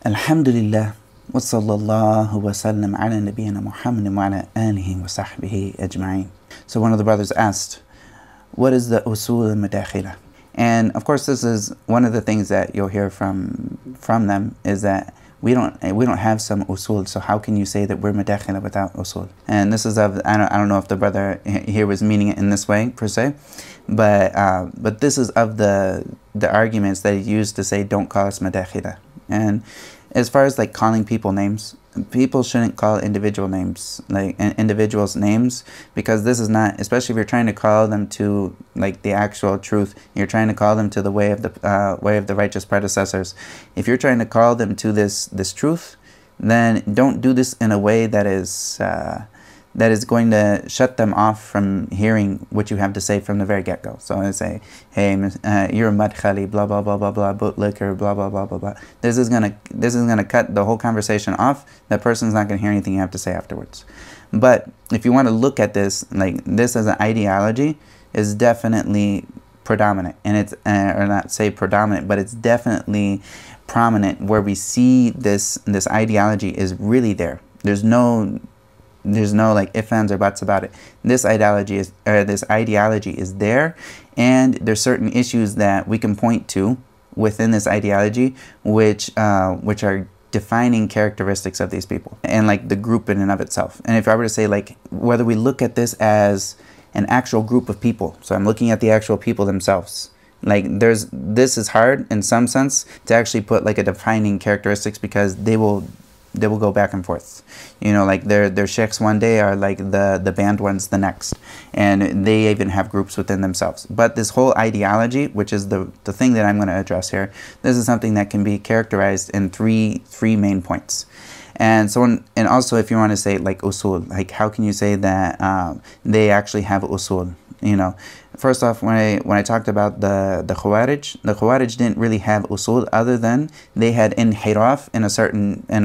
Alhamdulillah, wa sallallahu wa sallam ala nabiyyina Muhammad wa ala alihi wa sahbihi ajma'in. So one of the brothers asked, what is the Usool Al-Madaakhila? And of course this is one of the things that you'll hear from them, is that we don't have some usul, so how can you say that we're madakhila without usul? And this is of, I don't know if the brother here was meaning it in this way per se, but this is of the arguments that he used to say don't call us madakhila. And as far as like calling people names, people shouldn't call individual names, like individuals names, because this is not, especially if you're trying to call them to like the actual truth, you're trying to call them to the way of the righteous predecessors. If you're trying to call them to this truth, then don't do this in a way that is going to shut them off from hearing what you have to say from the very get-go. So I say, hey, you're a Madkhalis, blah blah blah blah blah, bootlicker, blah blah blah blah blah. This is gonna cut the whole conversation off. That person's not gonna hear anything you have to say afterwards. But if you want to look at this, like this as an ideology, is definitely predominant, and it's or not say predominant, but it's definitely prominent where we see this ideology is really there. There's no like ifs, ands, or buts about it. This ideology is there, and there's certain issues that we can point to within this ideology, which are defining characteristics of these people and like the group in and of itself. And if I were to say, like, whether we look at this as an actual group of people, so I'm looking at the actual people themselves. Like this is hard in some sense to actually put like a defining characteristics, because they will go back and forth. You know, like their sheikhs one day are like the banned ones the next, and they even have groups within themselves. But this whole ideology, which is the thing that I'm going to address here, this is something that can be characterized in three main points. And so, and also if you want to say like usul, like how can you say that they actually have usul? You know, first off, when I talked about the Khawarij didn't really have usul, other than they had inhiraf in a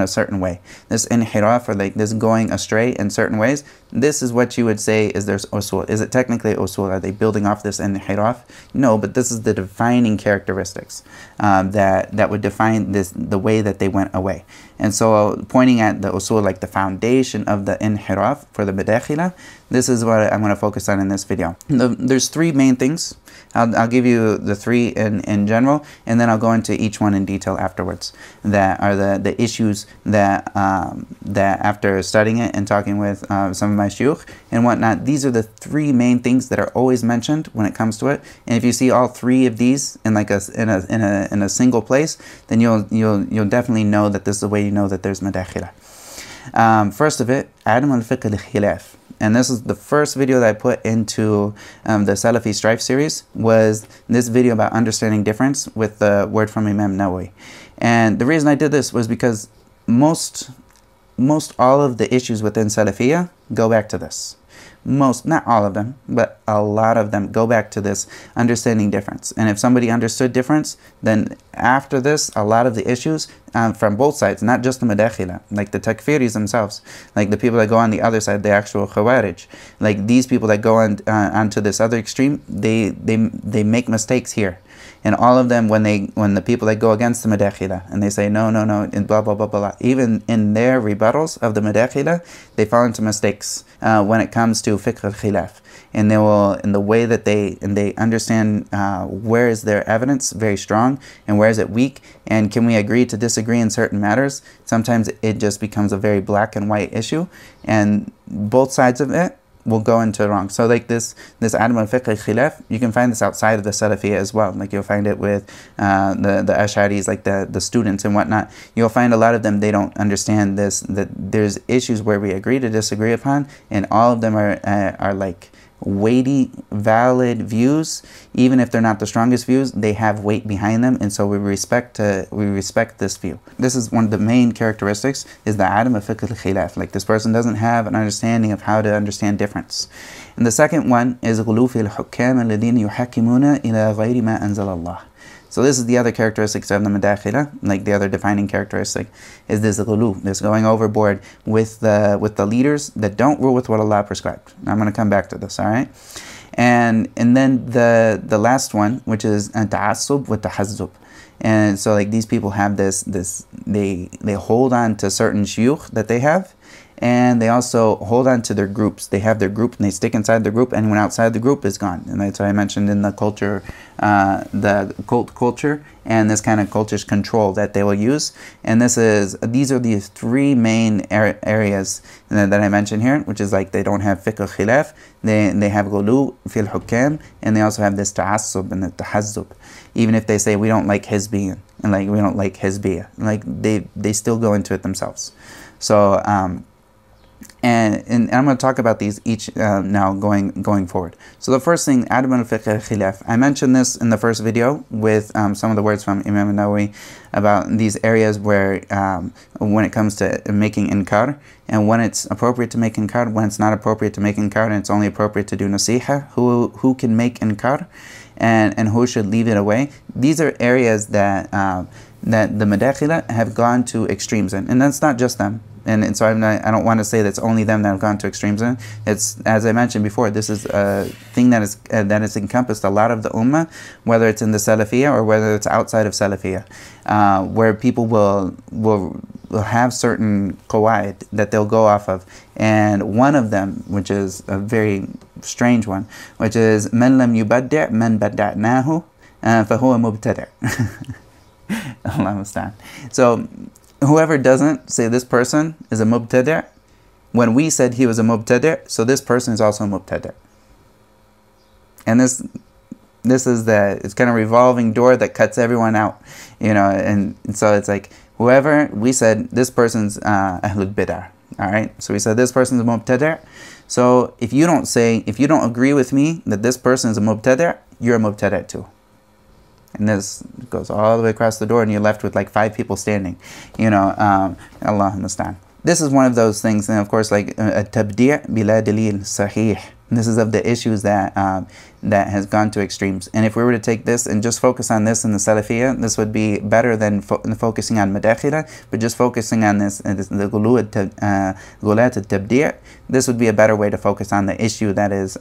certain way. This inhiraf, or like this going astray in certain ways, this is what you would say is there's usul. Is it technically usul? Are they building off this inhiraf? No, but this is the defining characteristics that would define the way that they went away. And so pointing at the usul, like the foundation of the inhiraf for the Madaakhila, this is what I'm going to focus on in this video. There's three main things. I'll give you the three in general, and then I'll go into each one in detail afterwards. That are the issues that after studying it and talking with some of my shuyukh and whatnot, these are the three main things that are always mentioned when it comes to it. And if you see all three of these in like in a single place, then you'll definitely know that this is the way you know that there's Madaakhila. First of it, Adam al-Fiqh al-Khilaf. And this is the first video that I put into the Salafi Strife series, was this video about understanding difference with the word from Imam Nawawi. And the reason I did this was because most all of the issues within Salafiyya go back to this. Not all of them, but a lot of them go back to this understanding difference. And if somebody understood difference, then after this, a lot of the issues from both sides, not just the Madaakhila, like the Takfiris themselves, like the people that go on the other side, the actual Khawarij, like these people that go onto this other extreme, they make mistakes here. And all of them, when the people that go against the Madaakhila and they say no, and blah blah blah blah, even in their rebuttals of the Madaakhila, they fall into mistakes when it comes to fiqh al-khilaf. And they will, in the way that they understand where is their evidence very strong and where is it weak, and can we agree to disagree in certain matters. Sometimes it just becomes a very black and white issue, and both sides of it will go into wrong. So like this Adam al-Fiqh al-Khilaf, you can find this outside of the Salafiyya as well. Like you'll find it with the Ash'aris, like the students and whatnot. You'll find a lot of them, they don't understand this, that there's issues where we agree to disagree upon, and all of them are like weighty, valid views. Even if they're not the strongest views, they have weight behind them, and so we respect this view. This is one of the main characteristics, is the Adam al-Fiqh al-Khilaf. Like this person doesn't have an understanding of how to understand difference. And the second one is غلو في الحكام الذين يحكمون إلى غير ما أنزل الله. So this is the other characteristics of the Madaakhila, like the other defining characteristic, is this ghulu, this going overboard with the leaders that don't rule with what Allah prescribed. I'm going to come back to this, all right? And then the last one, which is ta'assub wa tahazzub. And so like these people have this they hold on to certain shuyukh that they have, and they also hold on to their groups. They have their group and they stick inside the group, and when outside the group is gone. And that's what I mentioned in the culture, the cult culture, and this kind of cultish control that they will use. And these are the three main areas that I mentioned here, which is like they don't have fiqh khilaf, they have ghulu fil hukam, and they also have this ta'assub and the tahazzub. Even if they say we don't like hizbiyyan, and like we don't like hizbiyya, like they still go into it themselves. So and I'm going to talk about these each now going forward. So the first thing, Adam al-Fiqh al-Khilaf. I mentioned this in the first video with some of the words from Imam al-Nawawi about these areas where when it comes to making inkar, and when it's appropriate to make inkar, when it's not appropriate to make inkar, and it's only appropriate to do nasiha, who can make inkar, and who should leave it away. These are areas that that the Madaakhila have gone to extremes in, and that's not just them. And so I don't want to say that's only them that have gone to extremes in. It's, as I mentioned before, this is a thing that has encompassed a lot of the ummah, whether it's in the Salafiyah or whether it's outside of Salafiyah, where people will have certain qawaid that they'll go off of. And one of them, which is a very strange one, which is man lam yubaddi' man badda'nahu fahuwa mubtadi'. Allah musta'an. So whoever doesn't say this person is a mubtadi', when we said he was a mubtadi', so this person is also a mubtadi'. And this is it's kind of revolving door that cuts everyone out, you know. And so it's like whoever we said this person's ahlul bid'ah, all right. So we said this person's a mubtadi'. So if you don't agree with me that this person is a mubtadi', you're a mubtadi' too. And this goes all the way across the door, and you're left with like 5 people standing, you know. Allah musta'an. This is one of those things, and of course, like a tabdi' bila dalil sahih. This is of the issues that that has gone to extremes. And if we were to take this and just focus on this in the Salafiyah, this would be better than focusing on Madaakhila, but just focusing on this, the gulat al-tabdi'. This would be a better way to focus on the issue that is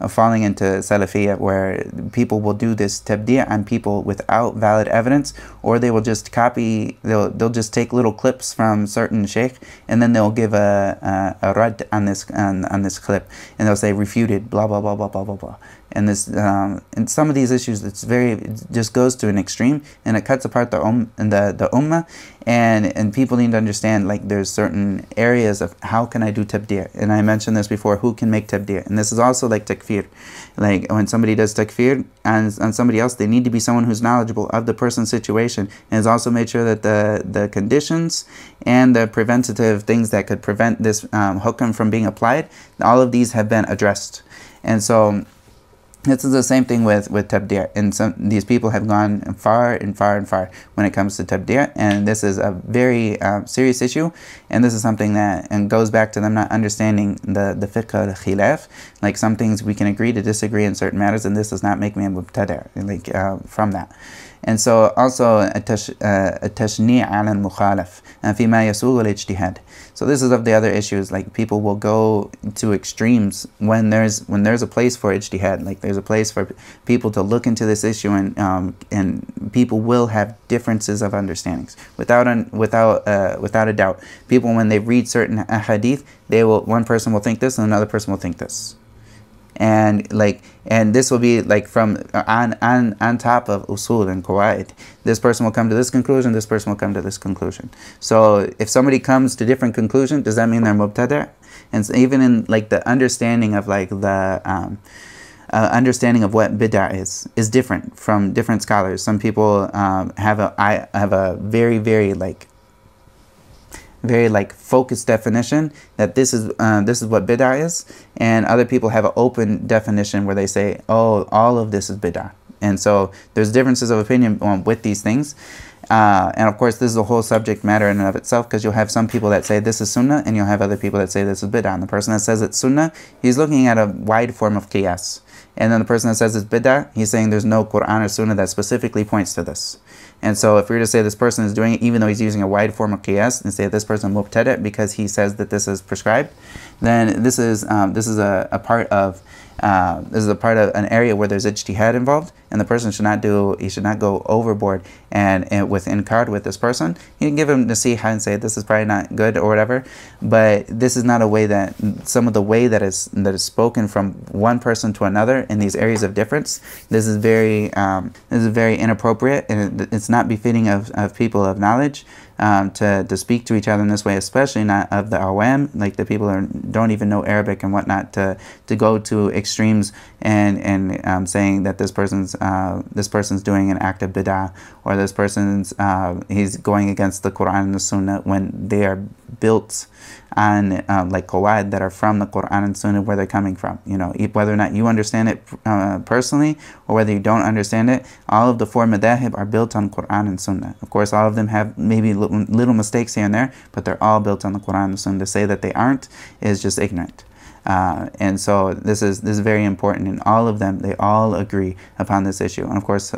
falling into Salafiyah, where people will do this tabdi' on people without valid evidence, or they will just copy, they'll just take little clips from certain sheikh, and then they'll give a rad on this clip, and they'll say refuted, blah blah blah blah blah blah blah. And this in some of these issues, it just goes to an extreme, and it cuts apart the ummah, and people need to understand, like, there's certain areas of how can I do tabdi'. And I mentioned this before, who can make tabdi'. And this is also like takfir. Like when somebody does takfir on somebody else, they need to be someone who's knowledgeable of the person's situation, and has also made sure that the conditions and the preventative things that could prevent this hukm from being applied, all of these have been addressed. And so this is the same thing with tabdi', and these people have gone far and far and far when it comes to tabdi', and this is a very serious issue, and this is something that goes back to them not understanding the fiqh al-khilaf. Like, some things we can agree to disagree in certain matters, and this does not make me a mubtadi', like from that. And so also التشنيع على المخالف فيما يسوغ الاجتهاد. So this is of the other issues, like people will go to extremes when there's a place for ijtihad, like there's a place for people to look into this issue, and people will have differences of understandings without a doubt. People, when they read certain ahadith, one person will think this and another person will think this. And this will be like from on top of usul and qawaid. This person will come to this conclusion, this person will come to this conclusion. So if somebody comes to different conclusion, does that mean they're mubtada'? And so even in like the understanding of like the understanding of what bid'ah is different from different scholars. Some people have a very focused definition that this is what bid'ah is, and other people have an open definition where they say, oh, all of this is bid'ah. And so there's differences of opinion with these things, and of course this is a whole subject matter in and of itself, because you'll have some people that say this is sunnah, and you'll have other people that say this is bid'ah. And the person that says it's sunnah, he's looking at a wide form of qiyas, and then the person that says it's bid'ah, he's saying there's no Quran or sunnah that specifically points to this. And so if we were to say this person is doing it, even though he's using a wide form of qiyas, and say this person mubtada because he says that this is prescribed, then this is a part of an area where there's ijtihad involved, and the person should not go overboard and with inkar with this person. You can give him nasiha and say this is probably not good or whatever, but this is not a way that some of the way that is spoken from one person to another in these areas of difference. This is very inappropriate, and it's not befitting of people of knowledge to speak to each other in this way, especially not of the awam, like the people who don't even know Arabic and whatnot, to go to extremes and saying that this person's doing an act of bid'ah, or this person's he's going against the Quran and the Sunnah, when they are built on like qawaid that are from the Quran and Sunnah, where they're coming from. You know, whether or not you understand it personally or whether you don't understand it, all of the four madahib are built on Quran and Sunnah. Of course, all of them have maybe little mistakes here and there, but they're all built on the Quran and Sunnah. To say that they aren't is just ignorant. And so this is very important. In all of them, they all agree upon this issue. And of course,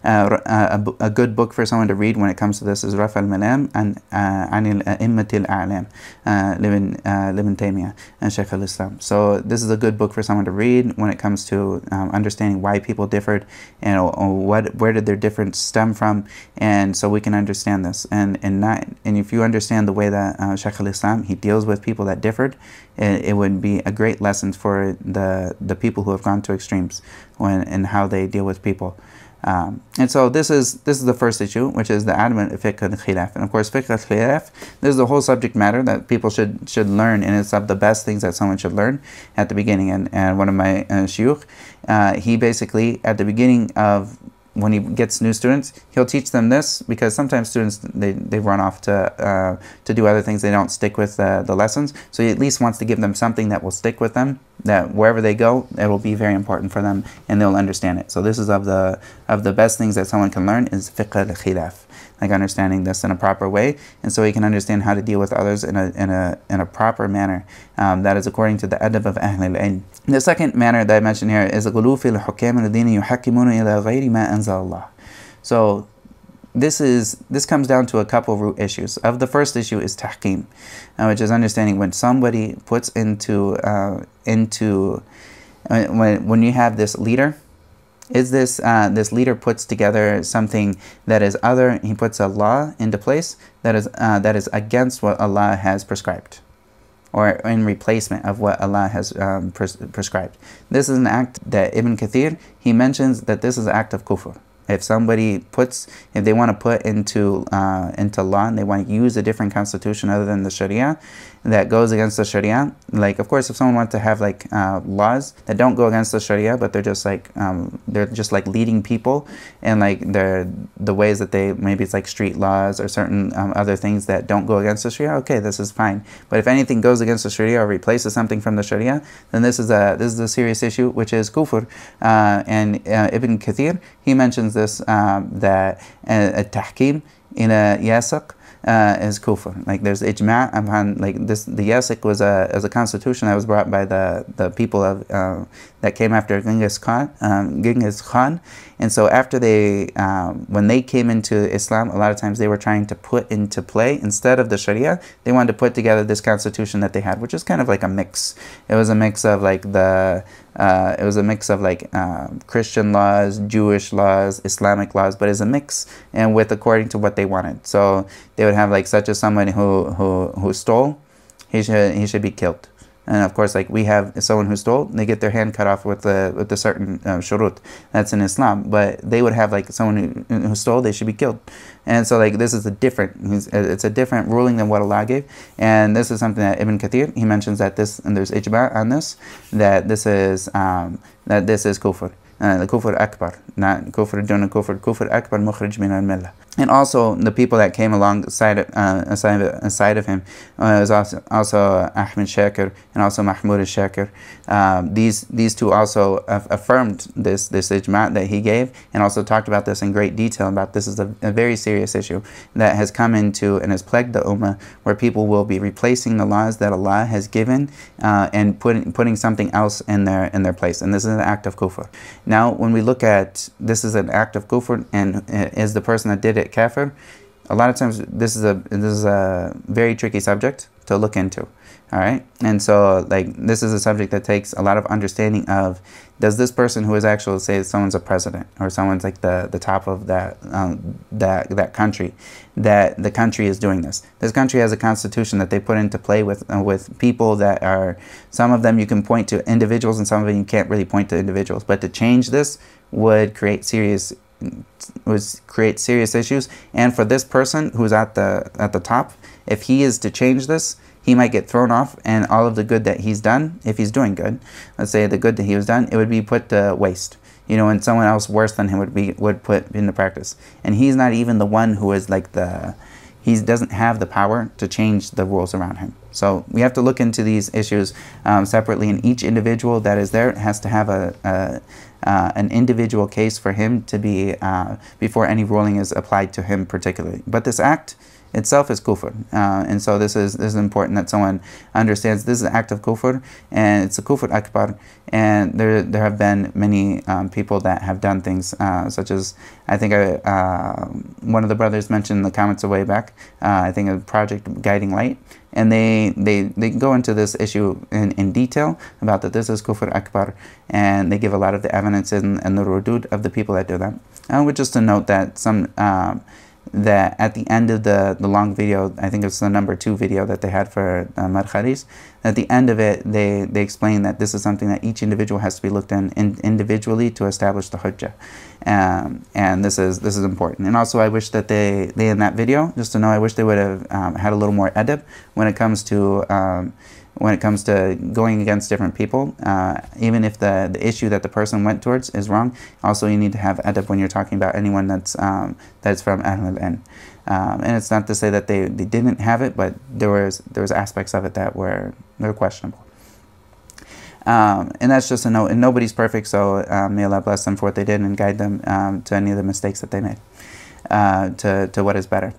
a good book for someone to read when it comes to this is Raf al-Malam and Anil A'immatil A'lam, Ibn Taymiyyah and Shaykh al-Islam. So this is a good book for someone to read when it comes to understanding why people differed, and where did their difference stem from, and so we can understand this. And if you understand the way that Shaykh al-Islam, he deals with people that differed, it would be a great lesson for the people who have gone to extremes and how they deal with people. And so this is the first issue, which is the adamant fiqh al-khilaf. And of course, fiqh al-khilaf, this is the whole subject matter that people should learn, and it's of the best things that someone should learn at the beginning. And one of my shuyukh, he basically, at the beginning of, when he gets new students, he'll teach them this, because sometimes students, they run off to do other things. They don't stick with the lessons. So he at least wants to give them something that will stick with them, that wherever they go, it will be very important for them and they'll understand it. So this is of the best things that someone can learn, is fiqh al-khilaf, like understanding this in a proper way, and so he can understand how to deal with others in a proper manner. That is according to the adab of Ahl al-Ilm. The second manner that I mentioned here is غلو في الحكام الذين يحكمون إلى غير ما أنزل الله. So this comes down to a couple root issues. Of the first issue is tahkim, which is understanding when somebody puts into when you have this leader, is this leader puts together something that is other, he puts a law into place that is against what Allah has prescribed, or in replacement of what Allah has prescribed. This is an act that Ibn Kathir, he mentions that this is an act of kufr. If they want to put into law, and they want to use a different constitution other than the Sharia that goes against the Sharia, like, of course, if someone wants to have like laws that don't go against the Sharia, but they're just like leading people, and like the ways that maybe it's like street laws or certain other things that don't go against the Sharia, okay, this is fine. But if anything goes against the Sharia or replaces something from the Sharia, then this is a serious issue, which is kufr. And Ibn Kathir, he mentions this, that al-tahkim in a yasaq is kufr. Like, there's ijma' upon, like, this. The yasaq was a constitution that was brought by the people of that came after Genghis Khan. And so after when they came into Islam, a lot of times they were trying to put into play, instead of the Sharia, they wanted to put together this constitution that they had, which is kind of like a mix. It was a mix of like Christian laws, Jewish laws, Islamic laws, but it's a mix, and according to what they wanted. So they would have like such as somebody who stole, he should be killed. And of course, like, we have someone who stole, they get their hand cut off with the certain shurut that's in Islam. But they would have like someone who stole, they should be killed. And so like this is it's a different ruling than what Allah gave. And this is something that Ibn Kathir, he mentions that and there's ijma' on this, that this is kufr. The kufr akbar, not kufr duna kufr akbar mukhrij min al-millah. And also the people that came alongside aside of him was also Ahmed Shakir and also Mahmoud al-Shakir. These two also affirmed this ijma' that he gave, and also talked about this in great detail, about this is a very serious issue that has come into and has plagued the ummah, where people will be replacing the laws that Allah has given and putting something else in their place, and this is an act of kufr. Now when we look at this is an act of kufr, and is the person that did it kafir? A lot of times this is a very tricky subject to look into. All right, and so like this is a subject that takes a lot of understanding of, does this person who is actually, say someone's a president or someone's like the top of that country, that the country is doing this. This country has a constitution that they put into play with people that are, some of them you can point to individuals and some of them you can't really point to individuals, but to change this would create serious issues. And for this person who's at the top, if he is to change this, he might get thrown off, and all of the good that he's done, if he's doing good, let's say the good that he was done, it would be put to waste, you know, and someone else worse than him would put into practice. And he's not even the one who is like he doesn't have the power to change the rules around him. So we have to look into these issues separately, and each individual that is there has to have an individual case for him to be before any ruling is applied to him particularly. But this act itself is kufr, and so this is important that someone understands this is an act of kufr, and it's a kufr akbar. And there have been many people that have done things such as, I think one of the brothers mentioned in the comments a way back, I think a project Guiding Light, and they go into this issue in detail about that this is kufr akbar, and they give a lot of the evidence and the rudud of the people that do that. Which is to note that that at the end of the long video, I think it's the number 2 video that they had for Madkhalis, at the end of it they explain that this is something that each individual has to be looked in individually to establish the hujjah, and this is important. And also I wish that they in that video, just to know, I wish they would have had a little more adab when it comes to going against different people, even if the issue that the person went towards is wrong. Also, you need to have adab when you're talking about anyone that's from Ahlul-Ilm. And it's not to say that they didn't have it, but there was aspects of it that were questionable. And that's just a note. And nobody's perfect, so may Allah bless them for what they did and guide them to any of the mistakes that they made, to what is better.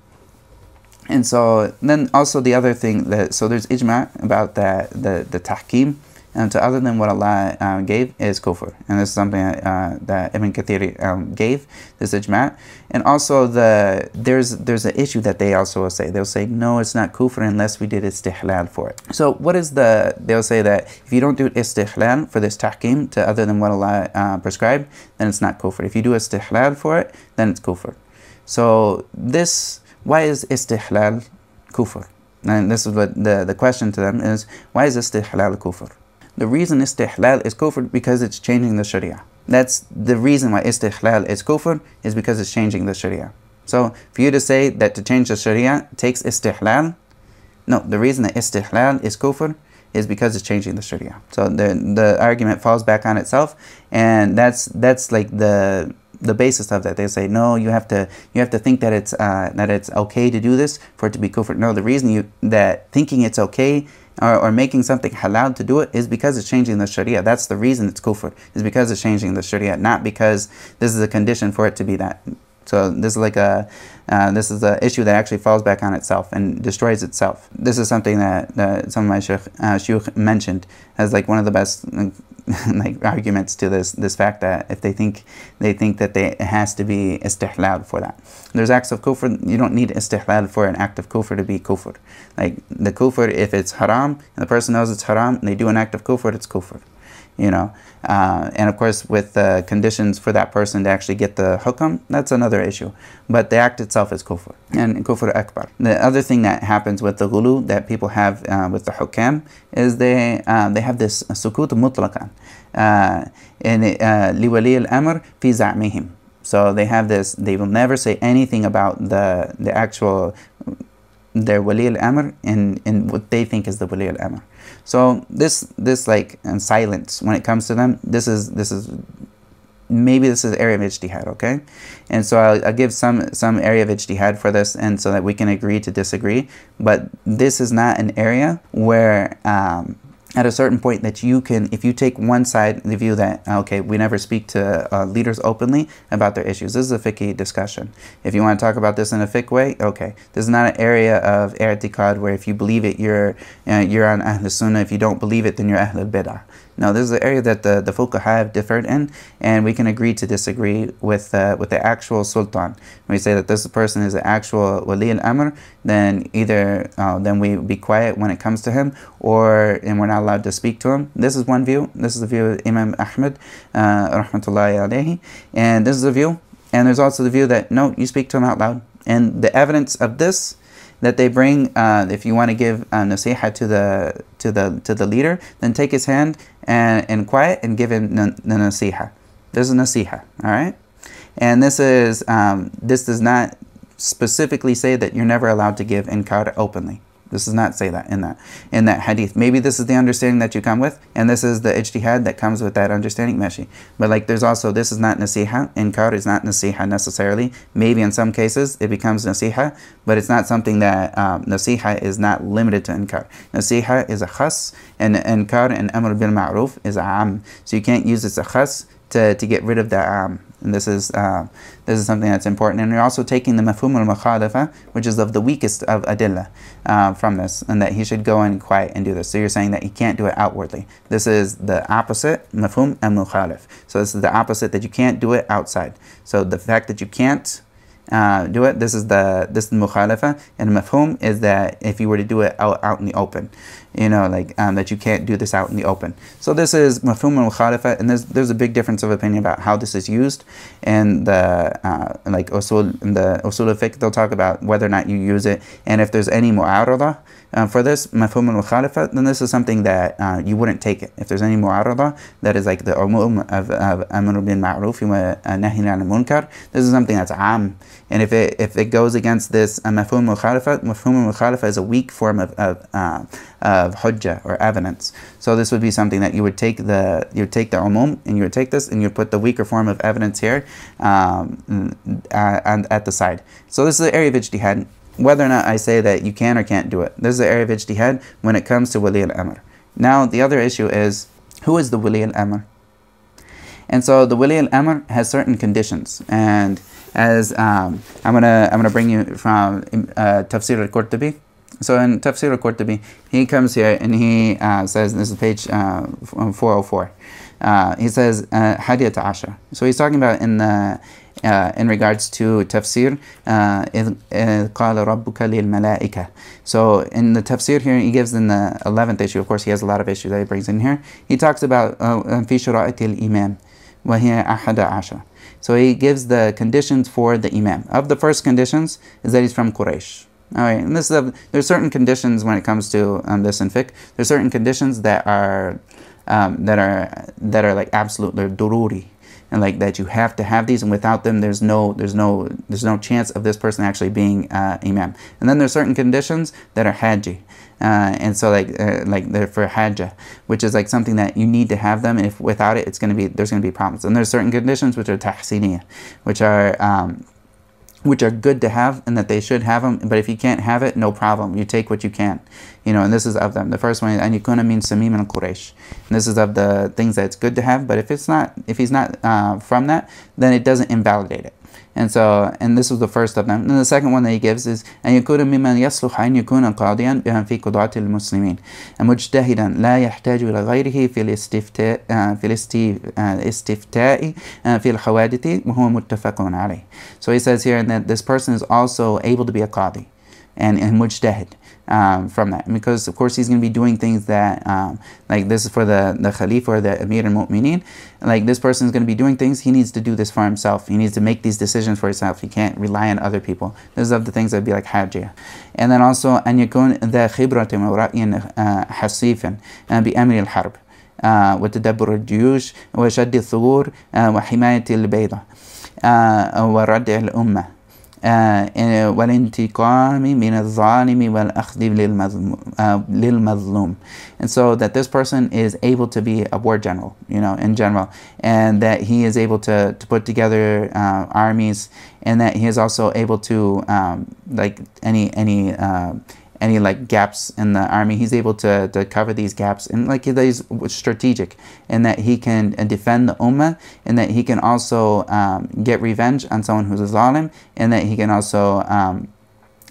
And so then also the other thing so there's ijma' about the tahkim, and to other than what Allah gave is kufr, and this is something that Ibn Kathir gave, this ijma'. And also there's an issue that they also will say. They'll say, no, it's not kufr unless we did istihlal for it. So what is they'll say that if you don't do istihlal for this tahkim to other than what Allah prescribed, then it's not kufr. If you do istihlal for it, then it's kufr. So why is istihlal kufr? And this is what the question to them is, why is istihlal kufr? The reason istihlal is kufr because it's changing the sharia. That's the reason why istihlal is kufr, is because it's changing the sharia. So for you to say that to change the sharia takes istihlal, no, the reason that istihlal is kufr is because it's changing the sharia. So the argument falls back on itself, and that's like the basis of that. They say, no, you have to think that it's okay to do this for it to be kufr. No, the reason that thinking it's okay or making something halal to do it is because it's changing the sharia. That's the reason it's kufr, is because it's changing the sharia, not because this is a condition for it to be that. So this is like this is an issue that actually falls back on itself and destroys itself. This is something that some of my shuyukh mentioned as like one of the best like arguments to this fact, that if they think that it has to be istihlal for that. There's acts of kufr, you don't need istihlal for an act of kufr to be kufr. Like the kufr, if it's haram and the person knows it's haram and they do an act of kufr, it's kufr. You know, and of course with the conditions for that person to actually get the hukam, that's another issue. But the act itself is kufr, and kufr akbar. The other thing that happens with the ghulu that people have with the hukam is they have this sukut mutlaqan, liwali al-amr fi za'mihim. So they have this, they will never say anything about the actual their wali al-amr in what they think is the wali al-amr. So this like silence when it comes to them, this is maybe this is an area of ijtihad, okay? And so I'll give some area of ijtihad for this, and so that we can agree to disagree. But this is not an area where at a certain point that you can, if you take one side, the view that, okay, we never speak to leaders openly about their issues. This is a fiqh discussion. If you want to talk about this in a fiqh way, okay. This is not an area of i'tiqad where if you believe it, you're on Ahlus-Sunnah. If you don't believe it, then you're Ahl al-Bid'ah. No, this is an area that the fuqaha have differed in, and we can agree to disagree with the actual sultan. When we say that this person is an actual wali al-amr, then either then we be quiet when it comes to him, and we're not allowed to speak to him. This is one view. This is the view of Imam Ahmad, rahmatullahi alayhi, and this is a view. And there's also the view that no, you speak to him out loud. And the evidence of this that they bring, if you want to give nasiha to the leader, then take his hand and quiet and give him the nasiha. This is nasiha, all right? And this does not specifically say that you're never allowed to give inkar openly. This does not say that in that hadith. Maybe this is the understanding that you come with, and this is the ijtihad that comes with that understanding, meshi. But like there's also, this is not nasiha. Inkar is not nasiha necessarily. Maybe in some cases it becomes nasiha, but it's not something that, nasiha is not limited to inkar. Nasiha is a khas, and inkar and amr bil ma'ruf is a am. So you can't use this a khas to get rid of the am. And this is something that's important. And you're also taking the mafhum al-mukhalafa, which is of the weakest of adillah from this, and that he should go in quiet and do this. So you're saying that he can't do it outwardly. This is the opposite, mafhum al-mukhalif. So this is the opposite, that you can't do it outside. So the fact that you can't do it, this is mukhalafa, and mafhum is that if you were to do it out in the open, that you can't do this out in the open. So this is mafhum al-mukhalafa, and there's a big difference of opinion about how this is used. And the usul al-fiqh, they'll talk about whether or not you use it, and if there's any mu'arada for this mafhum al-mukhalafa, then this is something that you wouldn't take it. If there's any mu'arada, that is like the umum of amr bil ma'ruf wa nahy anil munkar, this is something that's am. And if it goes against this mafhum al-mukhalafa is a weak form of hujjah or evidence. So this would be something that you would take the umum, and you would take this and you would put the weaker form of evidence here at the side. So this is the area of ijtihad, whether or not I say that you can or can't do it. This is the area of ijtihad when it comes to wali al-amr. Now the other issue is, who is the wali al-amr? And so the wali al-amr has certain conditions, and as I'm gonna bring you from Tafsir al-Qurtubi. So in Tafsir al-Qurtubi, he comes here and he says, this is page 404. He says, Hadiyat Ashar. So he's talking about in regards to tafsir, إِذْ قَالَ رَبُّكَ لِلْمَلَائِكَةِ. So in the tafsir here, he gives in the 11th issue, of course he has a lot of issues that he brings in here. He talks about فِي شُرَائِتِ الْإِمَامِ وَهِيَ أَحَدَ عَشَرَ. So he gives the conditions for the imam. Of the first conditions is that he's from Quraysh. All right, and there's certain conditions when it comes to this in fiqh. There's certain conditions that are like absolute, they're dururi, and like that you have to have these, and without them there's no chance of this person actually being imam. And then there's certain conditions that are haji, and so like they're for hajjah, which is like something that you need to have them, and if without it, there's gonna be problems. And there's certain conditions which are tahsiniyah, which are good to have, and that they should have them, but if you can't have it, no problem, you take what you can, and this is of them. The first one is an yakuna min samim al Quraysh, and this is of the things that it's good to have, but if he's not from that, then it doesn't invalidate it. And this was the first of them. And the second one that he gives is أن يكون ممن يصلح أن يكون قاضيا في قضاة المسلمين مجتهدا لا يحتاج إلى غيره في الاستفتاء في الحوادث وهو متفق عليه. So he says here that this person is also able to be a qadi and mujtahid from that, because of course he's going to be doing things that like this is for the Khalifa or the Amir al-Mu'mineen. Like this person is going to be doing things, he needs to do this for himself, he needs to make these decisions for himself, he can't rely on other people. This is of the things that would be like hajjah. And then also أن يكون ذا خبرة ورأي حصيفا بأمر الحرب وتدبر الجيوش وشد الثغور وحماية البيضة وردع الأمة والانتقام من الظالم والأخذ للمظلوم. And so that this person is able to be a war general, in general, and that he is able to put together armies, and that he is also able to like any like gaps in the army, he's able to cover these gaps, and like he's strategic, and that he can defend the ummah, and that he can also get revenge on someone who's a zalim, and that he can also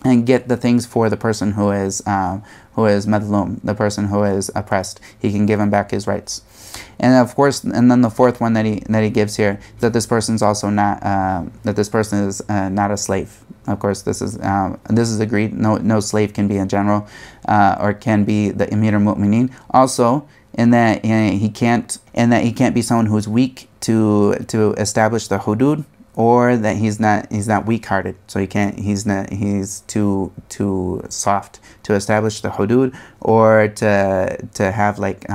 and get the things for the person who is madlum, the person who is oppressed. He can give him back his rights. And of course, and then the fourth one that he gives here, that this person's also not that this person is not a slave. Of course, this is agreed. No slave can be a general or can be the Emir al-Mu'mineen. Also, in that he can't be someone who's weak to establish the hudud, or that he's not weak-hearted. So he's too soft to establish the hudud, or to have like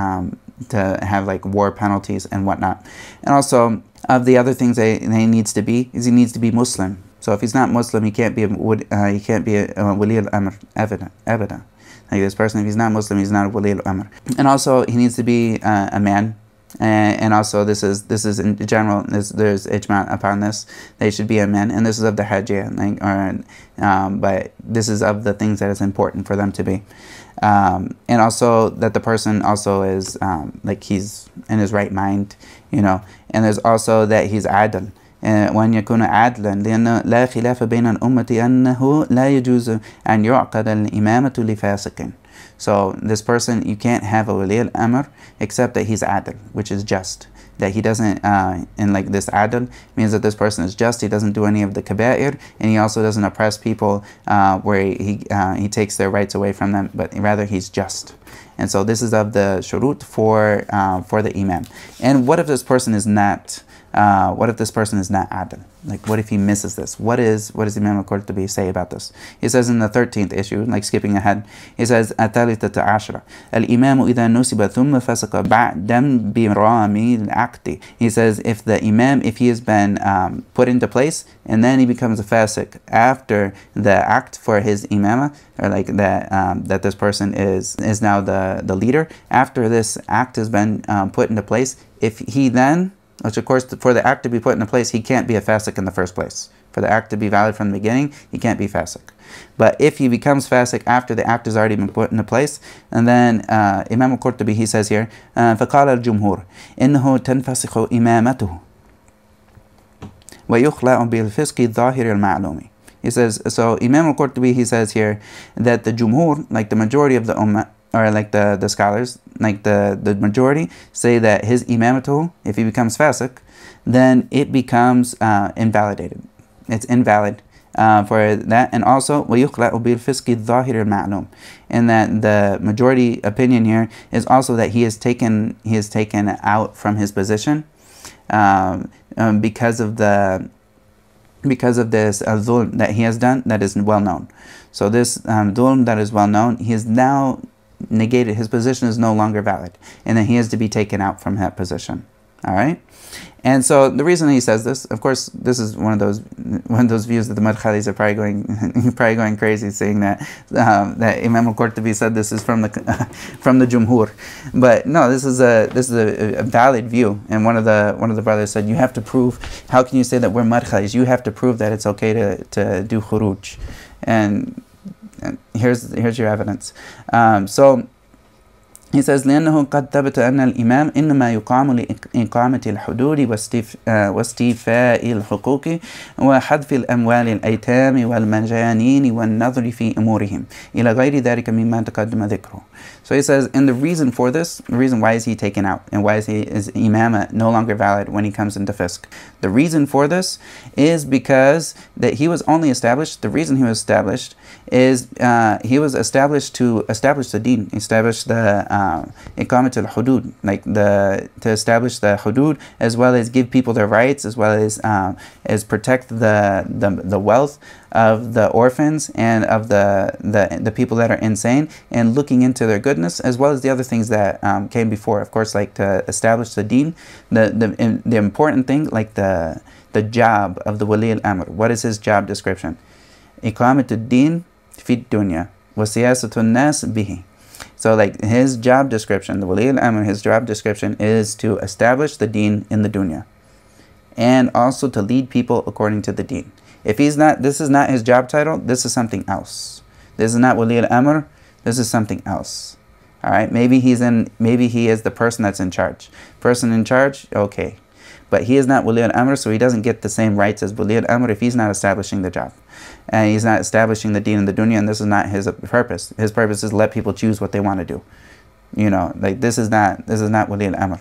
war penalties and whatnot. And also, of the other things that he needs to be Muslim. So if he's not Muslim, he can't be a wali al-amr abada. Like this person, if he's not Muslim, he's not a wali al-amr. And also, he needs to be a man. And also, this is in general, there's ijma upon this. They should be a man, and this is of the hajjah, but this is of the things that is important for them to be. And also that the person also is like he's in his right mind, And there's also that he's adl. وأن يكون عادلا لأن لا خلاف بين الأمة أنه لا يجوز أن يعقد الإمامة لفاسق. So this person, you can't have a wali al-amr except that he's adl, which is just. That he doesn't, and like this adl means that this person is just, he doesn't do any of the kaba'ir, and he also doesn't oppress people where he takes their rights away from them, but rather he's just. And so this is of the shurut for the imam. And what if this person is not adl? Like, what if he misses this? What does Imam al-Qurtubi say about this? He says in the 13th issue, like skipping ahead, he says, الثالثة عشرة الإمام إذا نُصب ثم فسق بعد برامي العقد. He says, if he has been put into place, and then he becomes a fasiq after the act for his imama, or like that this person is now the leader, after this act has been put into place, if he then, which of course, for the act to be put into place, he can't be a fasiq in the first place. For the act to be valid from the beginning, he can't be fasiq. But if he becomes fasiq after the act has already been put into place, and then Imam al-Qurtubi, he says here, فَقَالَ الْجُمْهُورِ إِنَّهُ تَنْفَسِخُ إِمَامَتُهُ وَيُخْلَعُ بِالْفِسْقِ الظَّاهِرِ الْمَعْلُومِ. He says, so Imam al-Qurtubi, he says here, that the jumhur, like the majority of the ummah, or like the scholars, like the majority, say that his imamatu, if he becomes fasiq, then it becomes invalidated. It's invalid for that. And also, وَيُخْلَعُ بِالْفِسْقِ الظَّاهِرِ الْمَعْلُومِ. And that the majority opinion here is also that he is taken out from his position because of this dhulm that he has done, that is well known. So this dhulm that is well known, he is now negated, his position is no longer valid, and then he has to be taken out from that position. All right, and so the reason he says this, of course, this is one of those views that the Madkhalis are probably going crazy, saying that that Imam al-Qurtubi said this is from the jumhur, but no, this is a valid view. And one of the brothers said, you have to prove. How can you say that we're Madkhalis? You have to prove that it's okay to do khuruj, and here's your evidence. So he says, لأنه قد ثبت أن الإمام إنما يقام لإقامة الحدود واستيفاء الحقوق وحذف الأموال الأيتام والمجانين والنظر في أمورهم إلى غير ذلك مما تقدم ذكره. So he says, and the reason for this, the reason why is he taken out, and why is imama no longer valid when he comes into fisq? The reason for this is because that he was only established, the reason he was established is he was established to establish the deen, establish the iqamat al-hudud, like to establish the hudud, as well as give people their rights, as well as protect the wealth of the orphans and of the people that are insane, and looking into their goodness, as well as the other things that came before. Of course, like to establish the deen, the important thing, like the job of the Wali al-Amr. What is his job description? إقامة الدين في الدنيا وسياسة الناس به. So like his job description, the Wali al-Amr, his job description is to establish the deen in the dunya, and also to lead people according to the deen. If he's not, this is not his job title, this is something else. This is not Wali al-Amr, this is something else. Alright, maybe he is the person that's in charge. Person in charge, okay. But he is not Wali al-Amr, so he doesn't get the same rights as Wali al-Amr if he's not establishing the job. And he's not establishing the deen in the dunya, and this is not his purpose. His purpose is to let people choose what they want to do. You know, like this is not Wali al-Amr.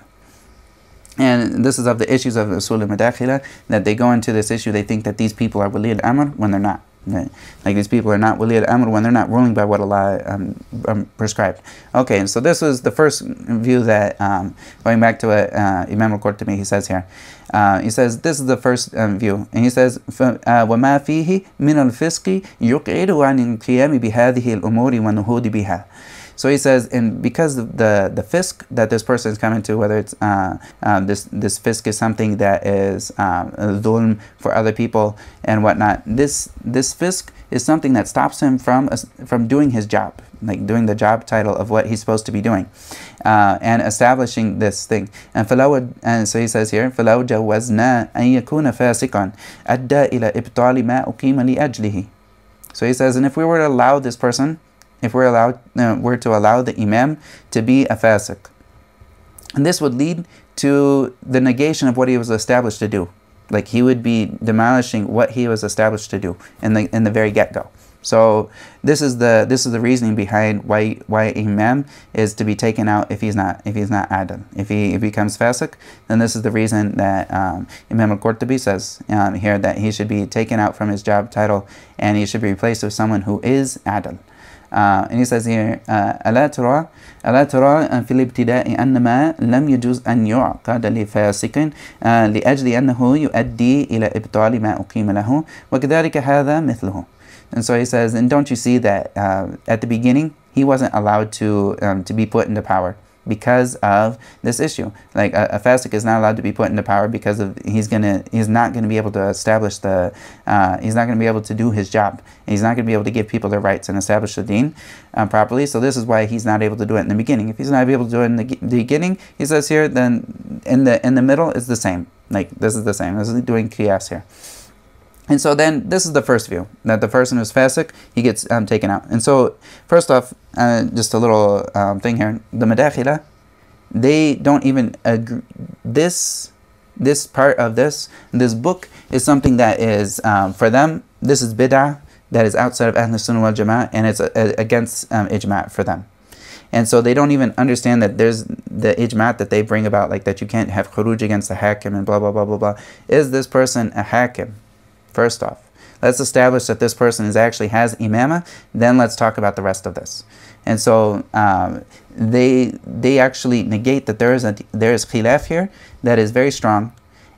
And this is of the issues of Usool Al-Madaakhila, that they go into this issue, they think that these people are Wali al-Amr when they're not. Right? Like these people are not Wali al-Amr when they're not ruling by what Allah prescribed. Okay, and so this was the first view that, going back to what Imam Al-Qurtubi, he says here. He says, this is the first view. And he says, وَمَا فِيهِ مِنَ الْفِسْقِ يُقْعِدُ عَنِ الْقِيَامِ بِهَذِهِ الْأُمُورِ وَالنُّهُودِ بِهَا. So he says, and because of the fisk that this person is coming to, whether it's this fisk is something that is dhulm for other people and whatnot, this fisk is something that stops him from doing his job, like doing the job title of what he's supposed to be doing, and establishing this thing. And so he says here, فَلَوْ جَوَّزْنَا أَن يَكُونَ فَاسِقًا أَدَّى إِلَى إِبْطَالِ مَا أُقِيمَ لِأَجْلِهِ. So he says, and if we were to allow this person, if we're to allow the imam to be a fasiq, and this would lead to the negation of what he was established to do. Like he would be demolishing what he was established to do in the very get-go. So this is the reasoning behind why imam is to be taken out if he's not adil. If he becomes fasiq, then this is the reason that Imam Al-Qurtubi says here that he should be taken out from his job title and he should be replaced with someone who is adil. And he says here, ألا ترى في الابتداء أن ما لم يجوز أن يعقد لفاسق لأجل أنه يؤدي إلى إبطال ما أقيم له وكذلك هذا مثله. And so he says, and don't you see that at the beginning he wasn't allowed to be put into power because of this issue. Like a fasiq is not allowed to be put into power because of he's not gonna be able to establish he's not gonna be able to do his job. He's not gonna be able to give people their rights and establish the deen properly. So this is why he's not able to do it in the beginning. If he's not able to do it in the beginning, he says here, then in the middle is the same. Like this is the same. This is doing qiyas here. And so then this is the first view, that the person who's fasiq, he gets taken out. And so first off, just a little thing here, the Madaakhila, they don't even agree. This part of this book is something that is, for them, this is bid'ah, that is outside of Ahlus-Sunnah wal Jama'ah, and it's against ijma' for them. And so they don't even understand that there's the ijma' that they bring about, like that you can't have khuruj against the hakim and blah, blah, blah, blah, blah. Is this person a hakim? First off, let's establish that this person actually has imamah, then let's talk about the rest of this. And so they actually negate that there is khilaf here that is very strong,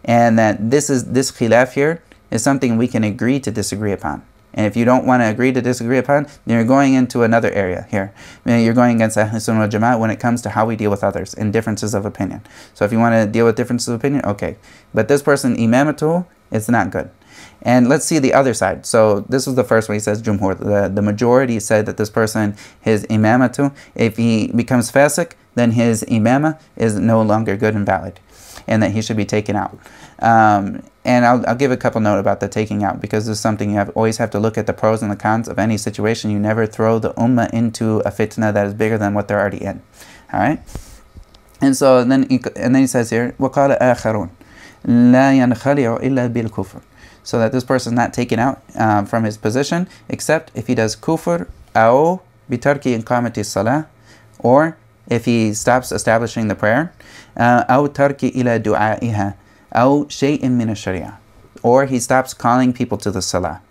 and that this khilaf here is something we can agree to disagree upon. And if you don't want to agree to disagree upon, then you're going into another area here. You're going against Ahlus-Sunnah wal Jama'ah when it comes to how we deal with others and differences of opinion. So if you want to deal with differences of opinion, okay. But this person, imamatu, it's not good. And let's see the other side. So this was the first one. He says Jumhur. The majority said that this person, his imamatu, if he becomes fasiq, then his imamah is no longer good and valid, and that he should be taken out. And I'll give a couple note about the taking out, because this is something you always have to look at the pros and the cons of any situation. You never throw the ummah into a fitna that is bigger than what they're already in. All right. And so then he says here, وَقَالَ آخَرُونَ لَا يَنْخَلِعُ إِلَّا بِالْكُفْرِ. So that this person is not taken out from his position except if he does kufr, أو بترك إقامة الصلاة, or if he stops establishing the prayer, أو ترك إلى دعائها أو شيء من الشريعة, or he stops calling people to the salah,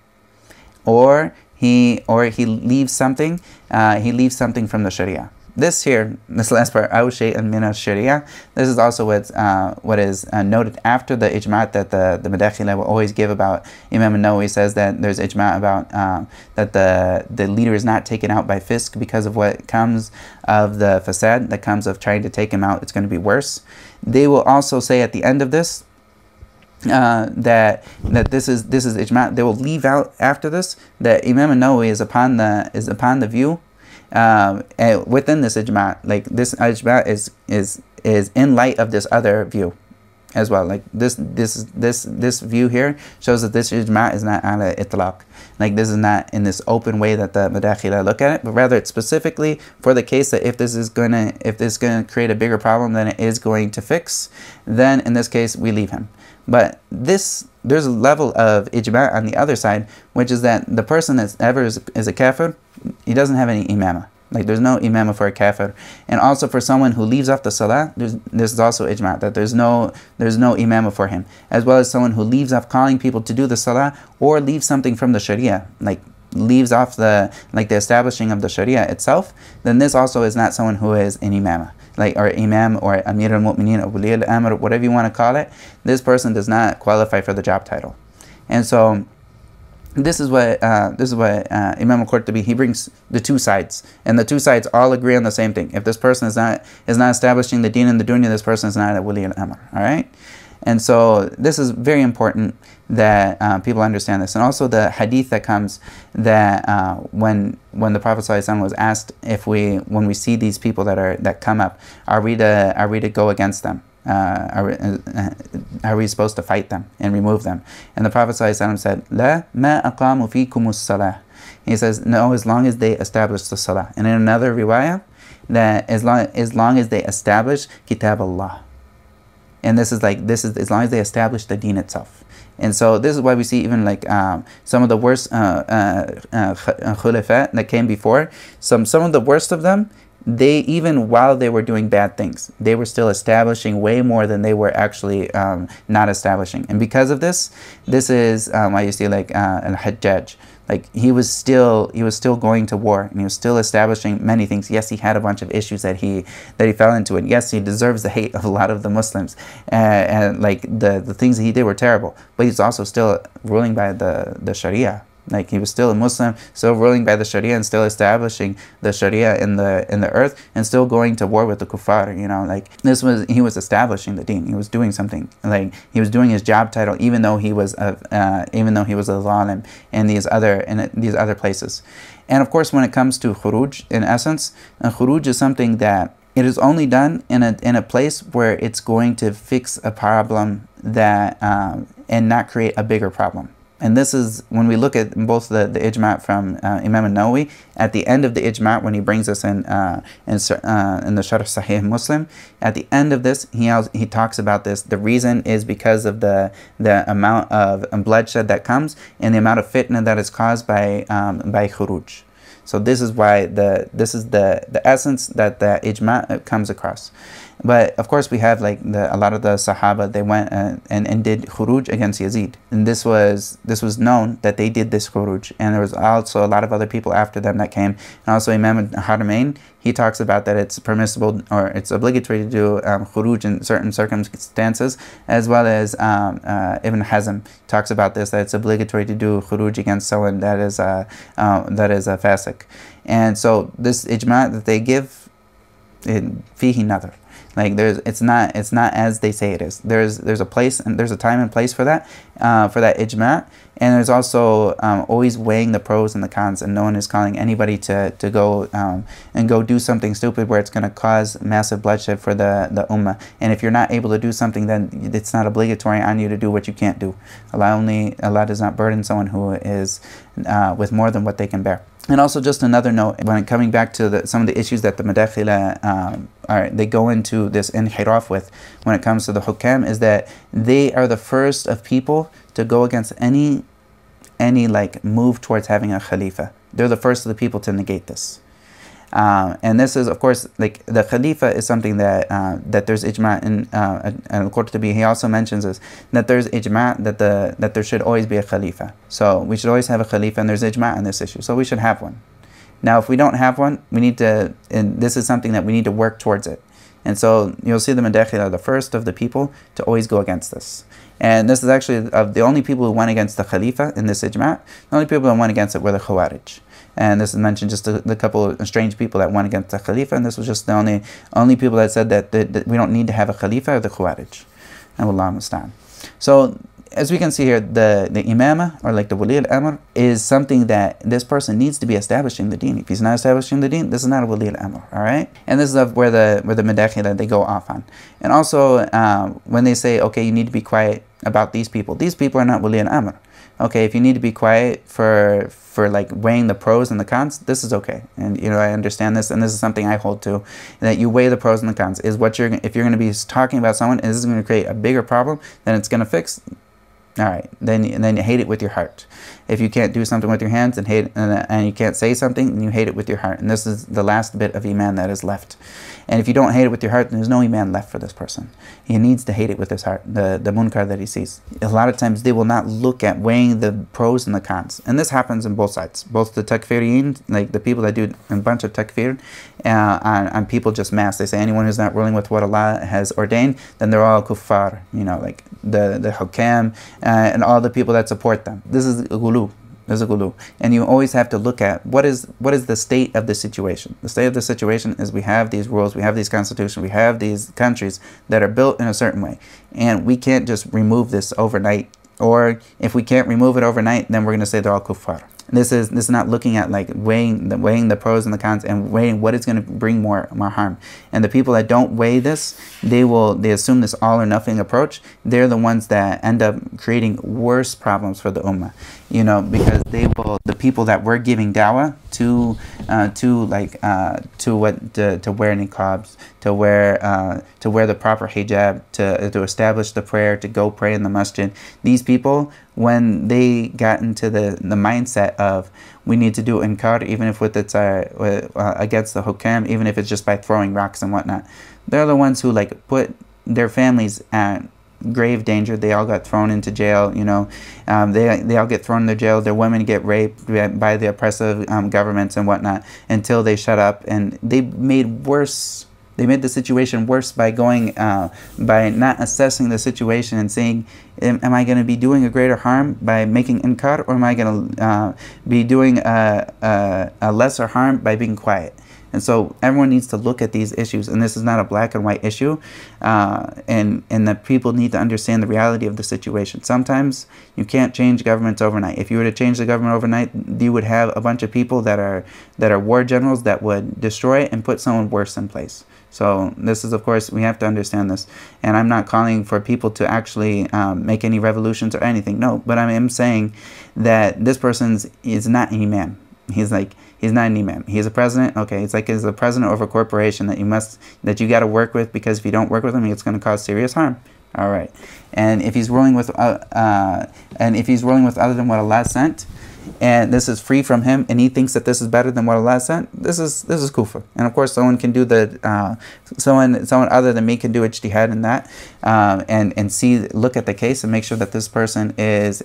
or he leaves something from the sharia. this here, this last part, أو شيء من الشريعة, this is also what is noted after the ijma' that the Madkhalis will always give about. Imam al-Nawawi says that there's ijma' about that the leader is not taken out by fisk because of what comes of the fasad, that comes of trying to take him out. It's going to be worse. They will also say at the end of this that this is ijma'. They will leave out after this that Imam al-Nawawi is upon the view within this ijma', like this ijma' is in light of this other view as well. Like this view here shows that this ijma' is not ala itlaq. Like this is not in this open way that the Madkhalis look at it, but rather it's specifically for the case that if this is gonna create a bigger problem than it is going to fix, then in this case we leave him. But there's a level of ijma' on the other side, which is that the person that ever is a kafir, he doesn't have any imamah. Like there's no imamah for a kafir. And also for someone who leaves off the salah, this is also ijma', that there's no imamah for him. As well as someone who leaves off calling people to do the salah, or leaves something from the sharia, like leaves off the establishing of the sharia itself, then this also is not someone who is an imamah. Like, or imam, or amir al-mu'mineen, or wali al-amr, whatever you want to call it, this person does not qualify for the job title. And so this is what Imam al-Qurtubi, he brings the two sides, and the two sides all agree on the same thing. If this person is not establishing the deen in the dunya, this person is not a wali al-amr. All right. And so this is very important that people understand this. And also the hadith that comes that when the Prophet ﷺ was asked if when we see these people that come up, are we to go against them? Are we supposed to fight them and remove them? And the Prophet ﷺ said, "La ma aqamu fikum as-salah." He says, no, as long as they establish the salah. And in another riwayah, that as long as they establish kitab Allah. And this is as long as they establish the deen itself. And so this is why we see even like some of the worst khulafa that came before, some of the worst of them, they, even while they were doing bad things, they were still establishing way more than they were actually not establishing. And because of this is why you see like al-Hajjaj. Like he was still going to war, and he was still establishing many things. Yes, he had a bunch of issues that he fell into, and yes, he deserves the hate of a lot of the Muslims, and like the things that he did were terrible. But he's also still ruling by the Sharia. Like he was still a Muslim, still ruling by the Sharia, and still establishing the Sharia in the earth, and still going to war with the kuffar. You know, like he was establishing the deen. He was doing something. Like he was doing his job title, even though he was a zalim in these other places. And of course, when it comes to khuruj, in essence, khuruj is something that it is only done in a place where it's going to fix a problem that and not create a bigger problem. And this is when we look at both the ijma' from Imam al-Nawawi at the end of the ijma', when he brings us in the Sharh Sahih Muslim. At the end of this, he talks about this. The reason is because of the amount of bloodshed that comes, and the amount of fitna that is caused by khuruj. So this is why this is the essence that the ijma' comes across. But of course we have like a lot of the Sahaba, they went and did khuruj against Yazid, and this was known that they did this khuruj, and there was also a lot of other people after them that came. And also Imam al-Haramain, he talks about that it's permissible or it's obligatory to do khuruj in certain circumstances, as well as Ibn Hazm talks about this, that it's obligatory to do khuruj against someone that is a fasik. And so this ijma' that they give, fihi nadar. Like it's not as they say it is. There's a place and there's a time and place for that ijma', and there's also always weighing the pros and the cons, and no one is calling anybody to go and go do something stupid where it's going to cause massive bloodshed for the ummah. And if you're not able to do something, then it's not obligatory on you to do what you can't do. Allah does not burden someone who is with more than what they can bear. And also just another note, when coming back to some of the issues that the Madkhalis they go into this inhiraf with when it comes to the hukam, is that they are the first of people to go against any like move towards having a khalifa. They're the first of the people to negate this. And this is, of course, like the Khalifa is something that there's ijma' in al-Qurtubi. He also mentions this, that there's ijma' that there should always be a Khalifa. So we should always have a Khalifa, and there's ijma' on this issue. So we should have one. Now, if we don't have one, we need to, and this is something that we need to work towards it. And so you'll see the Madkhalis are the first of the people to always go against this. And this is actually the only people who went against the Khalifa in this ijma'. The only people that went against it were the Khawarij. And this is mentioned just the couple of strange people that went against the Khalifa. And this was just the only people that said that we don't need to have a Khalifa, are the Khawarij. And Wallahu musta'an. So as we can see here, the imama, or like the wali al-amr, is something that this person needs to be establishing the deen. If he's not establishing the deen, this is not a wali al-amr, all right? And this is where the Madkhalis, they go off on. And also, when they say, okay, you need to be quiet about these people are not wali al-amr. Okay, if you need to be quiet for like weighing the pros and the cons, this is okay. And I understand this, and this is something I hold to, that you weigh the pros and the cons. Is what if you're going to be talking about someone, and this is going to create a bigger problem than it's going to fix, all right, then you hate it with your heart. If you can't do something with your hands and you can't say something, then you hate it with your heart. And this is the last bit of iman that is left. And if you don't hate it with your heart, then there's no iman left for this person. He needs to hate it with his heart, the munkar that he sees. A lot of times they will not look at weighing the pros and the cons. And this happens on both sides. Both the takfiriyin, like the people that do a bunch of takfir, on people just mass. They say anyone who's not ruling with what Allah has ordained, then they're all kuffar. Like the hukam and all the people that support them. This is ghulu. There's a ghulu. And you always have to look at what is the state of the situation. The state of the situation is we have these rules, we have these constitutions, we have these countries that are built in a certain way. And we can't just remove this overnight. Or if we can't remove it overnight, then we're going to say they're all kuffar. This is not looking at like weighing the pros and the cons and weighing what is going to bring more harm. And the people that don't weigh this, they assume this all or nothing approach. They're the ones that end up creating worse problems for the ummah. Because the people that were giving dawah to wear niqabs, to wear the proper hijab, to establish the prayer, to go pray in the masjid. These people, when they got into the mindset of we need to do inkar, even if it's against the hukam, even if it's just by throwing rocks and whatnot, they're the ones who like put their families at grave danger. They all got thrown into jail. They all get thrown in the jail. Their women get raped by the oppressive governments and whatnot until they shut up. And they made the situation worse by by not assessing the situation and saying, am I going to be doing a greater harm by making inkar, or am I going to be doing a lesser harm by being quiet? And so everyone needs to look at these issues, and this is not a black and white issue, and the people need to understand the reality of the situation. Sometimes you can't change governments overnight. If you were to change the government overnight, you would have a bunch of people that are war generals that would destroy it and put someone worse in place. So this is, of course, we have to understand this. And I'm not calling for people to actually make any revolutions or anything. No, but I am saying that this person is not an imam. He's not an imam. He's a president. Okay, it's like he's the president of a corporation that you got to work with, because if you don't work with him, it's going to cause serious harm. All right, and if he's ruling with other than what Allah sent, and this is free from him, and he thinks that this is better than what Allah sent, this is kufr. And of course, someone can do someone other than me can do ijtihad in that, and look at the case and make sure that this person is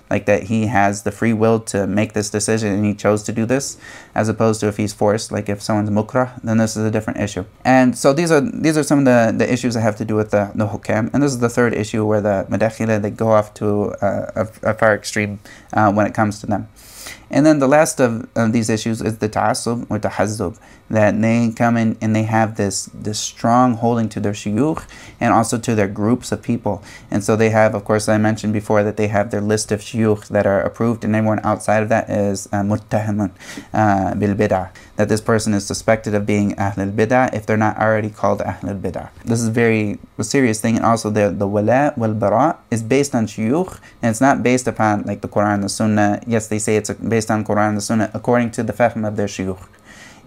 like that he has the free will to make this decision and he chose to do this, as opposed to if he's forced. Like if someone's mukrah, then this is a different issue. And so these are some of the issues that have to do with the hukam. And this is the third issue where the Madkhalis, they go off to a far extreme when it comes to them. And then the last of these issues is the ta'assub or tahazzub, that they come in and they have this strong holding to their shuyukh and also to their groups of people. And so they have, of course, I mentioned before that they have their list of shuyukh that are approved, and everyone outside of that is muttahamun bil bid'ah, that this person is suspected of being ahlul bid'ah if they're not already called ahlul bid'ah. This is a serious thing. And also the wala wal bara is based on shuyukh, and it's not based upon like the Quran and the Sunnah. Yes, they say it's based on Quran and the Sunnah according to the fahm of their shuyukh.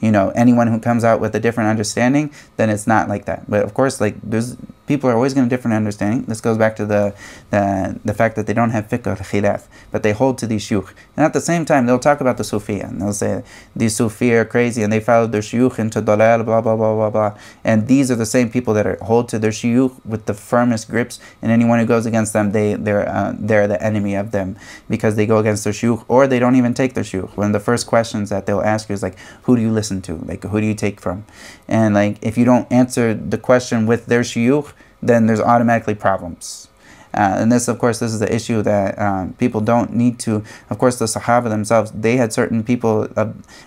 Anyone who comes out with a different understanding, then it's not like that. But of course, like there's people are always going to differ in understanding. This goes back to the fact that they don't have fiqh al-khilaf, but they hold to these shuyukh. And at the same time, they'll talk about the Sufiya, and they'll say, these Sufi are crazy, and they followed their shuyukh into dalal, blah, blah, blah, blah, blah. And these are the same people that hold to their shuyukh with the firmest grips, and anyone who goes against them, they're the enemy of them, because they go against their shuyukh, or they don't even take their shuyukh. One of the first questions that they'll ask you is like, who do you listen to? Like, who do you take from? And like, if you don't answer the question with their shuyukh, then there's automatically problems. And this, of course, this is the issue that people don't need to. Of course, the Sahaba themselves, they had certain people,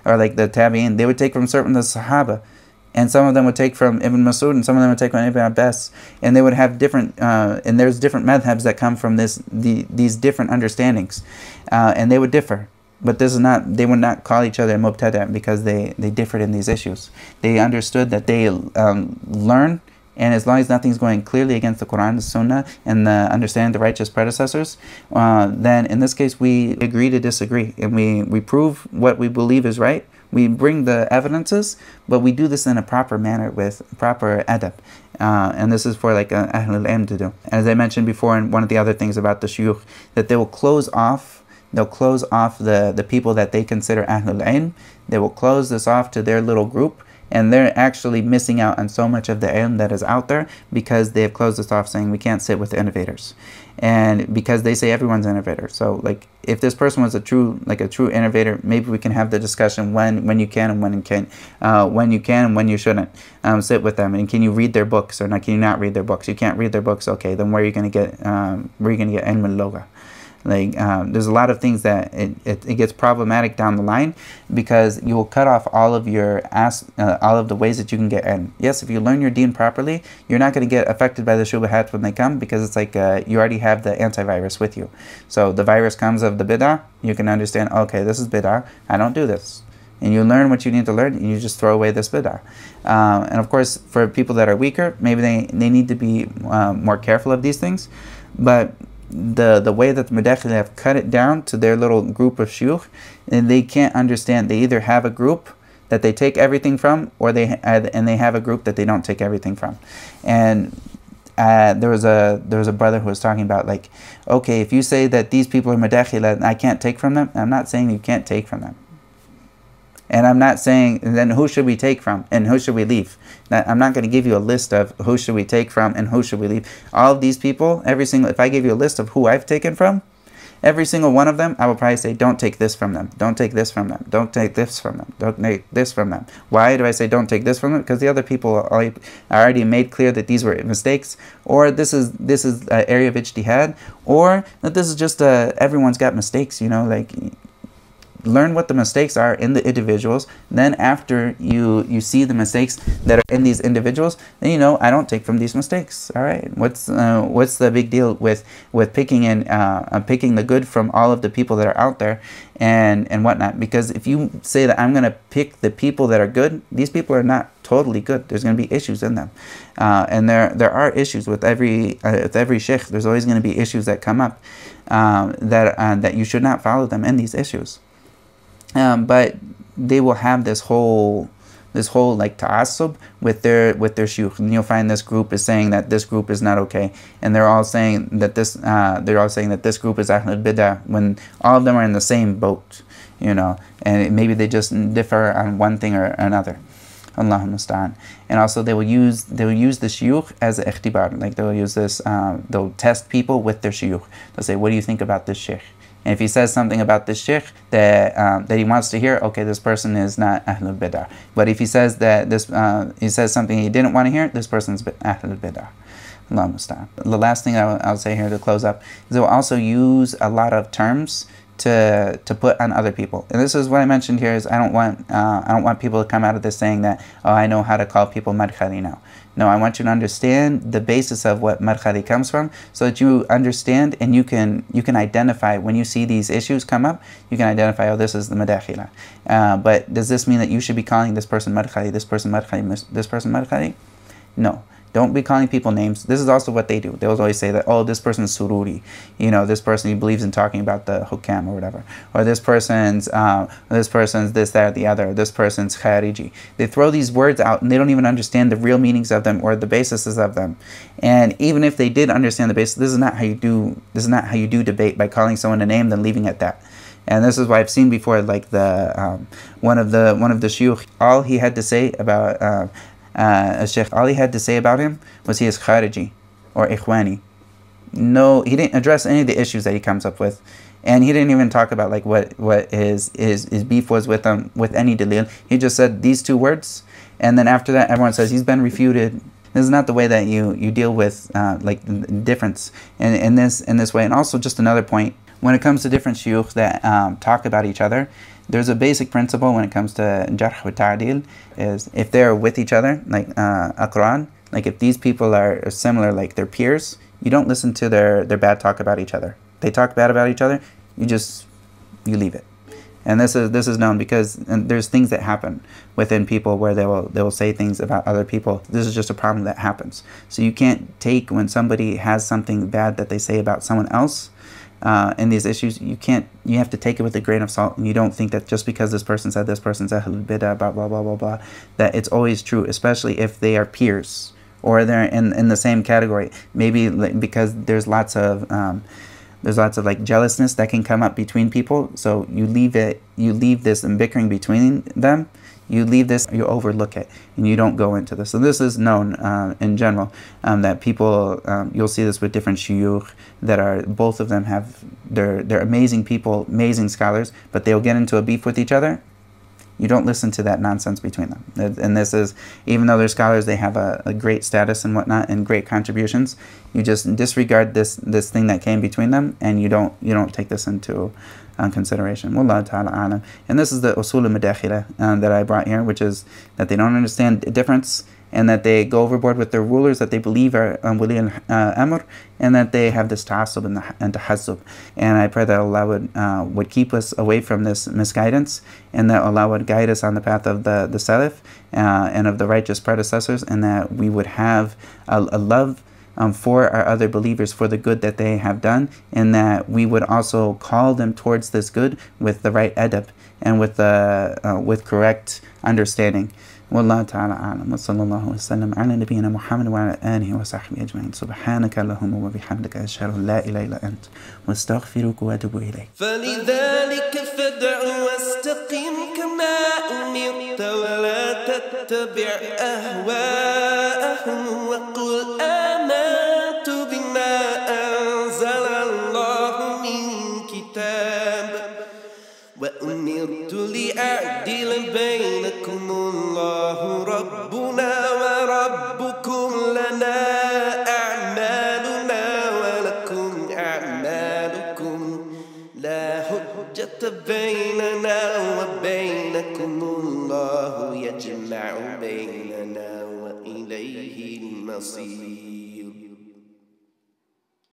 or like the Tabi'in, they would take from certain the Sahaba. And some of them would take from Ibn Masud, and some of them would take from Ibn Abbas. And they would have different, and there's different madhabs that come from these different understandings. And they would differ. But this is not, they would not call each other mubtada because they differed in these issues. They understood that they learn, and as long as nothing's going clearly against the Quran, the Sunnah, and the understanding of the righteous predecessors, then in this case we agree to disagree, and we prove what we believe is right. We bring the evidences, but we do this in a proper manner with proper adab. And this is for like Ahlul Ilm to do. As I mentioned before, and one of the other things about the shuyukh, that they will close off the people that they consider Ahlul Ilm. They will close this off to their little group, and they're actually missing out on so much of the ilm that is out there because they have closed this off, saying we can't sit with the innovators. And because they say everyone's an innovator. So like, if this person was a true innovator, maybe we can have the discussion when you can and when you can't, when you can and when you shouldn't sit with them. And can you read their books or not? Can you not read their books? You can't read their books. Okay, then where are you going to get ilm al-lugha? Like, there's a lot of things that it gets problematic down the line, because you will cut off all of the ways that you can get in. Yes, if you learn your deen properly, you're not going to get affected by the shubahat when they come, because it's like you already have the antivirus with you. So the virus comes of the bid'ah, you can understand, okay, this is bid'ah, I don't do this. And you learn what you need to learn, and you just throw away this bid'ah. And of course, for people that are weaker, maybe they need to be more careful of these things. But the way that the Madkhalis have cut it down to their little group of shuyukh, and they can't understand. They either have a group that they take everything from, or they have a group that they don't take everything from. And there was a brother who was talking about, like, okay, if you say that these people are Madkhila and I can't take from them, I'm not saying you can't take from them. And I'm not saying, then who should we take from and who should we leave? I'm not going to give you a list of who should we take from and who should we leave. All of these people, if I give you a list of who I've taken from, every single one of them, I will probably say, don't take this from them. Don't take this from them. Don't take this from them. Don't take this from them. Why do I say don't take this from them? Because the other people already made clear that these were mistakes, or this is an area of ijtihad, or that this is just everyone's got mistakes, like, learn what the mistakes are in the individuals. Then after you see the mistakes that are in these individuals, then I don't take from these mistakes. All right, what's the big deal with picking the good from all of the people that are out there and whatnot? Because if you say that I'm going to pick the people that are good, these people are not totally good. There's going to be issues in them, and there are issues with every sheikh. There's always going to be issues that come up that you should not follow them in these issues. But they will have this whole like ta'assub with their shuyukh, and you'll find this group is saying that this group is not okay, and they're all saying that this group is Ahlul Bid'ah, when all of them are in the same boat, and maybe they just differ on one thing or another. Allahu musta'an. And also they will use the shuyukh as an ikhtibar, like they'll use this, they'll test people with their shuyukh. They'll say, what do you think about this sheikh? And if he says something about this sheikh that he wants to hear, okay, this person is not Ahlul Bid'ah. But if he says that he says something he didn't want to hear, this person's Ahlul Bid'ah. Allah musta'an. The last thing I'll say here to close up is they'll also use a lot of terms to put on other people. And this is what I mentioned here, is I don't want people to come out of this saying that, oh, I know how to call people Madkhali now. No, I want you to understand the basis of what Madkhali comes from, so that you understand and you can identify when you see these issues come up. You can identify, oh, this is the Madkhali. But does this mean that you should be calling this person Madkhali, this person Madkhali, this person Madkhali? No. Don't be calling people names. This is also what they do. They'll always say that, oh, this person's sururi. You know, this person, he believes in talking about the hukam or whatever. Or this person's this, that, or the other. This person's khariji. They throw these words out and they don't even understand the real meanings of them or the basis of them. And even if they did understand the basis, this is not how you do debate, by calling someone a name then leaving it at that. And this is why I've seen before, like one of the shuyukh, all he had to say about Sheikh, all he had to say about him was he is khariji or ikhwani. No, he didn't address any of the issues that he comes up with, and he didn't even talk about like what his beef was with them with any dalil. He just said these two words, and then after that everyone says he's been refuted. This is not the way that you deal with like the difference in this way. And also, just another point, when it comes to different shuyukh that talk about each other, there's a basic principle when it comes to jarh wa ta'dil, is if they're with each other, like aqran, like if these people are similar, like they're peers, you don't listen to their bad talk about each other. They talk bad about each other, you leave it. And this is known because there's things that happen within people where they will say things about other people. This is just a problem that happens. So you can't take when somebody has something bad that they say about someone else in these issues, you have to take it with a grain of salt, and you don't think that just because this person said this person's ahlul bid'ah, blah blah blah blah blah, that it's always true, especially if they are peers or they're in the same category. Maybe because there's lots of like jealousness that can come up between people, so you leave this bickering between them. You leave this, you overlook it, and you don't go into this. So this is known in general, that people, you'll see this with different shuyukh that are, both of them they're amazing people, amazing scholars, but they'll get into a beef with each other. You don't listen to that nonsense between them. And this is, even though they're scholars, they have a great status and whatnot and great contributions, you just disregard this thing that came between them, and you don't take this into consideration. Wallahu ta'ala alam. And this is the Usool Al-Madaakhila that I brought here, which is that they don't understand difference, and that they go overboard with their rulers that they believe are wali al-amr, and that they have this ta'assub and tahazzub. And I pray that Allah would keep us away from this misguidance, and that Allah would guide us on the path of the Salaf and of the righteous predecessors, and that we would have a love for our other believers, for the good that they have done, and that we would also call them towards this good with the right adab and with correct understanding. والله تعالى أعلم وصلى الله وسلم على نبينا محمد وعلى آله وصحبه أجمعين سبحانك اللهم وبحمدك أشهد أن لا إله إلا أنت واستغفرك وأتوب إليك فلذلك فادع واستقم كما أمرت ولا تتبع أهواءهم وقل آمنت بما أنزل الله من كتاب وأمرت لأعدل بينكم الله ربنا وربكم لنا أعمالنا ولكم أعمالكم لا حجة بيننا وبينكم الله يجمع بيننا وإليه المصير.